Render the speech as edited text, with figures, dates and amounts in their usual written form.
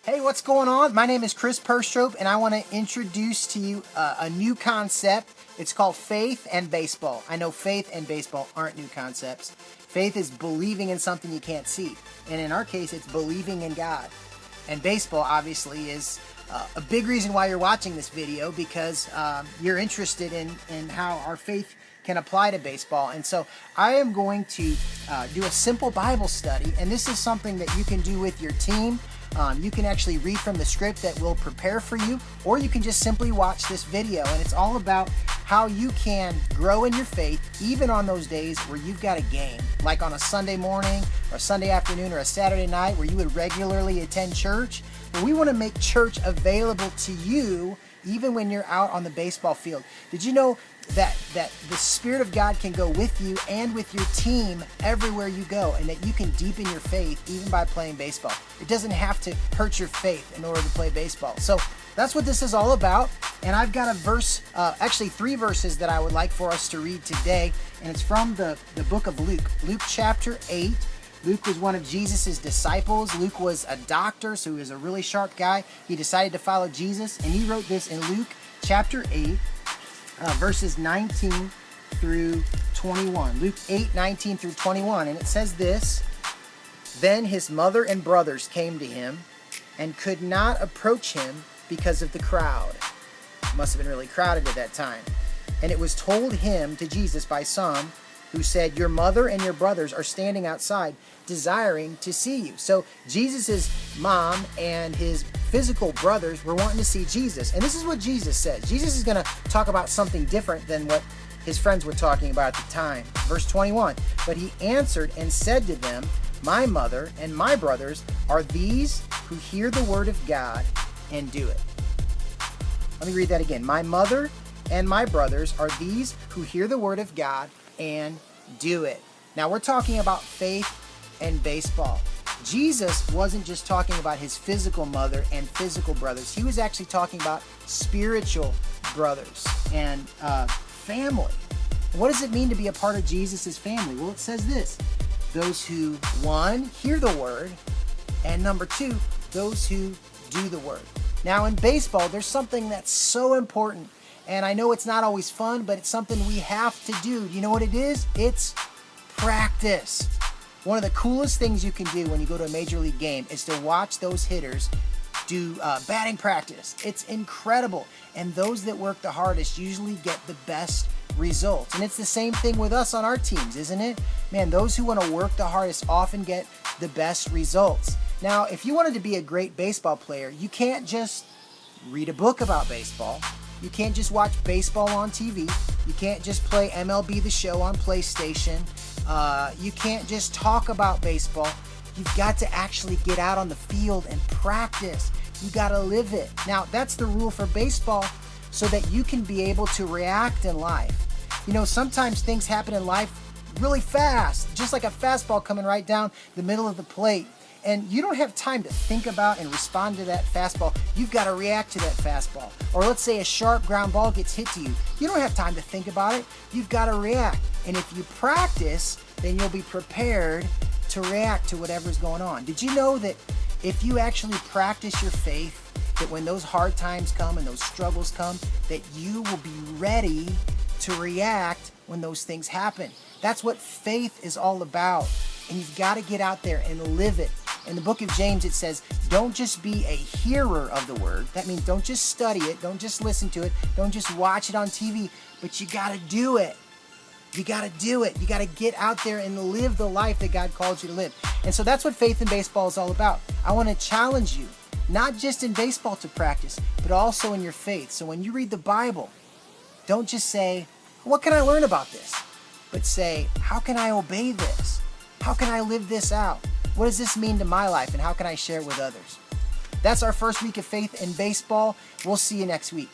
Hey, what's going on? My name is Chris Perstrope, and I want to introduce to you a new concept. It's called faith and baseball. I know faith and baseball aren't new concepts. Faith is believing in something you can't see, and in our case, it's believing in God. And baseball, obviously, is a big reason why you're watching this video, because you're interested in how our faith can apply to baseball. And so I am going to do a simple Bible study, and this is something that you can do with your team. You can actually read from the script that will prepare for you, or you can just simply watch this video. And it's all about how you can grow in your faith, even on those days where you've got a game, like on a Sunday morning or Sunday afternoon or a Saturday night where you would regularly attend church. But we want to make church available to you even when you're out on the baseball field. Did you know that the Spirit of God can go with you and with your team everywhere you go, and that you can deepen your faith even by playing baseball? It doesn't have to hurt your faith in order to play baseball. So that's what this is all about. And I've got a verse, actually 3 verses that I would like for us to read today, and it's from the book of Luke. Luke chapter 8. Luke was one of Jesus' disciples. Luke was a doctor, so he was a really sharp guy. He decided to follow Jesus, and he wrote this in Luke chapter 8, verses 19 through 21. Luke 8, 19 through 21, and it says this: "Then his mother and brothers came to him and could not approach him because of the crowd." It must have been really crowded at that time. "And it was told him to Jesus by some who said, 'Your mother and your brothers are standing outside, desiring to see you.'" So Jesus' mom and his physical brothers were wanting to see Jesus. And this is what Jesus says. Jesus is going to talk about something different than what his friends were talking about at the time. Verse 21, "But he answered and said to them, 'My mother and my brothers are these who hear the word of God and do it.'" Let me read that again. "My mother and my brothers are these who hear the word of God and do it." Now we're talking about faith and baseball. Jesus wasn't just talking about his physical mother and physical brothers. He was actually talking about spiritual brothers and family. What does it mean to be a part of Jesus' family? Well, it says this: those who, 1, hear the word, and number 2, those who do the word. Now in baseball, there's something that's so important. And I know it's not always fun, but it's something we have to do. You know what it is? It's practice. One of the coolest things you can do when you go to a major league game is to watch those hitters do batting practice. It's incredible. And those that work the hardest usually get the best results. And it's the same thing with us on our teams, isn't it? Man, those who want to work the hardest often get the best results. Now, if you wanted to be a great baseball player, you can't just read a book about baseball. You can't just watch baseball on TV. You can't just play MLB The Show on PlayStation. You can't just talk about baseball. You've got to actually get out on the field and practice. You got to live it. Now, that's the rule for baseball, so that you can be able to react in life. You know, sometimes things happen in life really fast, just like a fastball coming right down the middle of the plate. And you don't have time to think about and respond to that fastball. You've got to react to that fastball. Or let's say a sharp ground ball gets hit to you. You don't have time to think about it. You've got to react. And if you practice, then you'll be prepared to react to whatever's going on. Did you know that if you actually practice your faith, that when those hard times come and those struggles come, that you will be ready to react when those things happen? That's what faith is all about. And you've got to get out there and live it. In the book of James, it says, don't just be a hearer of the word. That means don't just study it. Don't just listen to it. Don't just watch it on TV. But you got to do it. You got to do it. You got to get out there and live the life that God called you to live. And so that's what faith in baseball is all about. I want to challenge you, not just in baseball to practice, but also in your faith. So when you read the Bible, don't just say, what can I learn about this? But say, how can I obey this? How can I live this out? What does this mean to my life, and how can I share it with others? That's our first week of faith in baseball. We'll see you next week.